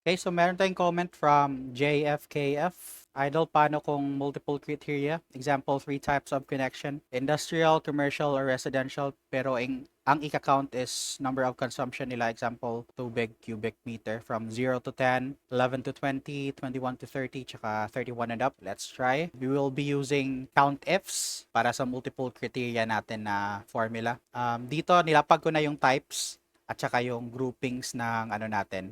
Okay, so meron tayong comment from JFKF. Idol, paano kung multiple criteria? Example, 3 types of connection. Industrial, commercial, or residential. Pero ang ika-count is number of consumption nila. Example, tubig, cubic meter. From 0 to 10, 11 to 20, 21 to 30, tsaka 31 and up. Let's try. We will be using COUNTIFs para sa multiple criteria natin na formula. Dito, nilapag ko na yung types at saka yung groupings ng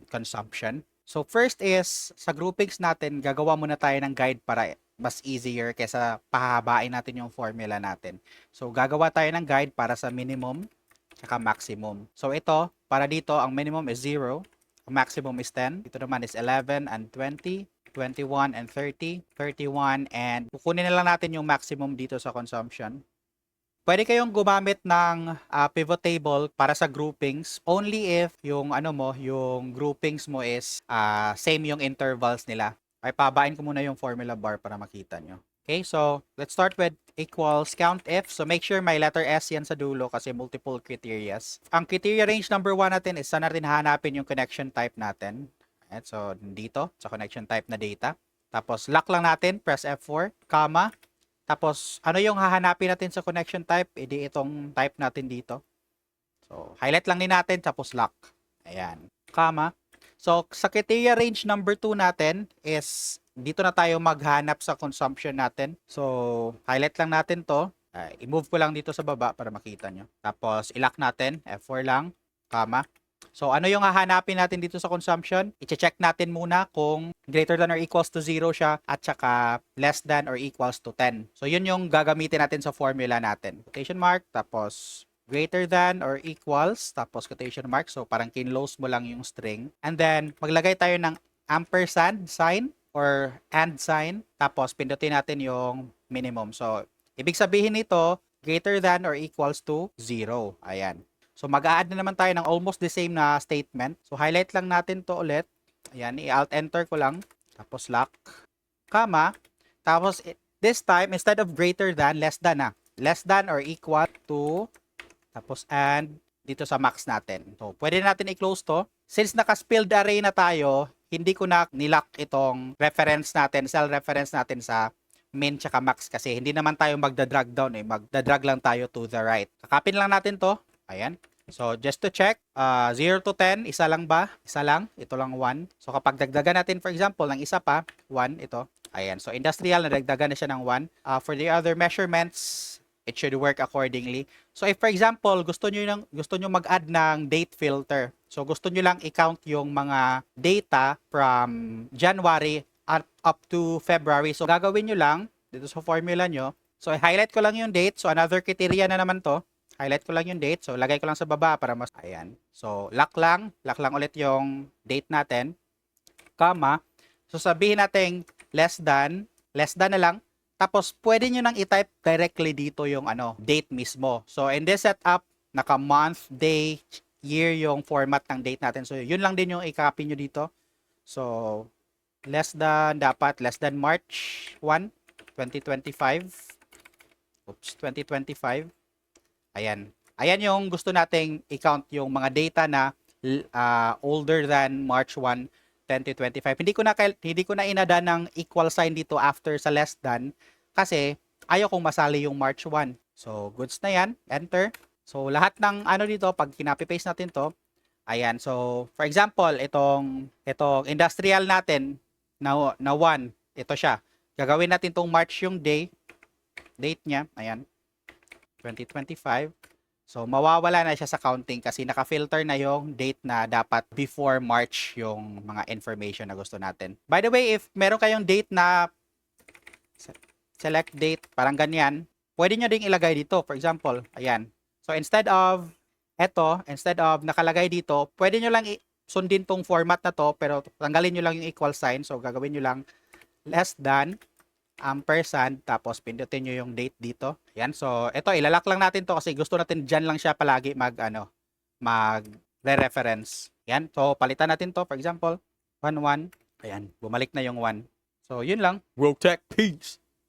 consumption. So first is, sa groupings natin, gagawa muna tayo ng guide para mas easier kaysa pahabain natin yung formula natin. So gagawa tayo ng guide para sa minimum at maximum. So ito, para dito, ang minimum is 0, ang maximum is 10, ito naman is 11 and 20, 21 and 30, 31, and kukunin na lang natin yung maximum dito sa consumption. Pwede kayong gumamit ng pivot table para sa groupings only if yung yung groupings mo is same yung intervals nila. Ay pabain ko muna yung formula bar para makita nyo. Okay, so let's start with equals COUNTIF. So make sure may letter S yan sa dulo kasi multiple criterias. Ang criteria range number 1 natin is saan natin hahanapin yung connection type natin. Right, so dito sa connection type na data. Tapos lock lang natin, press F4, comma. Tapos, ano yung hahanapin natin sa connection type? Edi itong type natin dito. So, highlight lang din natin, tapos lock. Ayan. Comma. So, sa criteria range number 2 natin is, dito na tayo maghanap sa consumption natin. So, highlight lang natin to. I-move ko lang dito sa baba para makita nyo. Tapos, i-lock natin. F4 lang. Comma. So, ano yung hahanapin natin dito sa consumption? I-check natin muna kung greater than or equals to 0 siya at saka less than or equals to 10. So, yun yung gagamitin natin sa formula natin. Quotation mark, tapos greater than or equals, tapos quotation mark. So, parang kinlose mo lang yung string. And then, maglagay tayo ng ampersand sign or and sign. Tapos, pindutin natin yung minimum. So, ibig sabihin nito, greater than or equals to 0. Ayan. So, mag-a-add na naman tayo ng almost the same na statement. So, highlight lang natin to ulit. Ayan, i-alt-enter ko lang. Tapos, lock. Comma. Tapos, this time, instead of greater than, less than na. Less than or equal to. Tapos, and dito sa max natin. So, pwede natin i-close to. Since naka-spilled array na tayo, hindi ko na nilock itong reference natin, cell reference natin sa min tsaka max kasi hindi naman tayo magda-drag down magda-drag lang tayo to the right. Kakapin lang natin to. Ayan. So, just to check, 0 to 10, isa lang ba? Isa lang. Ito lang 1. So, kapag dagdagan natin, for example, ng isa pa, 1, ito. Ayan. So, industrial, nadagdagan na siya ng 1. For the other measurements, it should work accordingly. So, if for example, gusto nyo mag-add ng date filter. So, gusto nyo lang i-count yung mga data from January up to February. So, gagawin nyo lang, dito sa formula nyo. So, highlight ko lang yung date. So, another criteria na naman to. Highlight ko lang yung date. So, lagay ko lang sa baba para mas... Ayan. So, lock lang. Lock lang ulit yung date natin. Comma. So, sabihin natin less than na lang. Tapos, pwede nyo nang i-type directly dito yung date mismo. So, in this setup, naka-month, day, year yung format ng date natin. So, yun lang din yung i-copy nyo dito. So, less than March 1, 2025. Oops, 2025. Ayan. Ayan yung gusto nating i-count yung mga data na older than March 1, 2025. Hindi ko na inada ng equal sign dito after sa less than kasi ayaw kong masali yung March 1. So, goods na yan. Enter. So, lahat ng dito, pag kinapi-paste natin to, ayan. So, for example, itong industrial natin na 1, ito siya. Gagawin natin tong March yung date niya. Ayan. 2025. So, mawawala na siya sa counting kasi naka-filter na yung date na dapat before March yung mga information na gusto natin. By the way, if meron kayong date na select date, parang ganyan, pwede nyo ding ilagay dito. For example, ayan. So, instead of nakalagay dito, pwede nyo lang sundin tong format na to, pero tanggalin nyo lang yung equal sign. So, gagawin nyo lang less than ampersand, tapos pindutin nyo yung date dito. Ayan, so ito ilalak lang natin to kasi gusto natin dyan lang siya palagi mag-reference. Ayan, so palitan natin to, for example 1, 1. Ayan, bumalik na yung 1. So yun lang. Rotec, peace!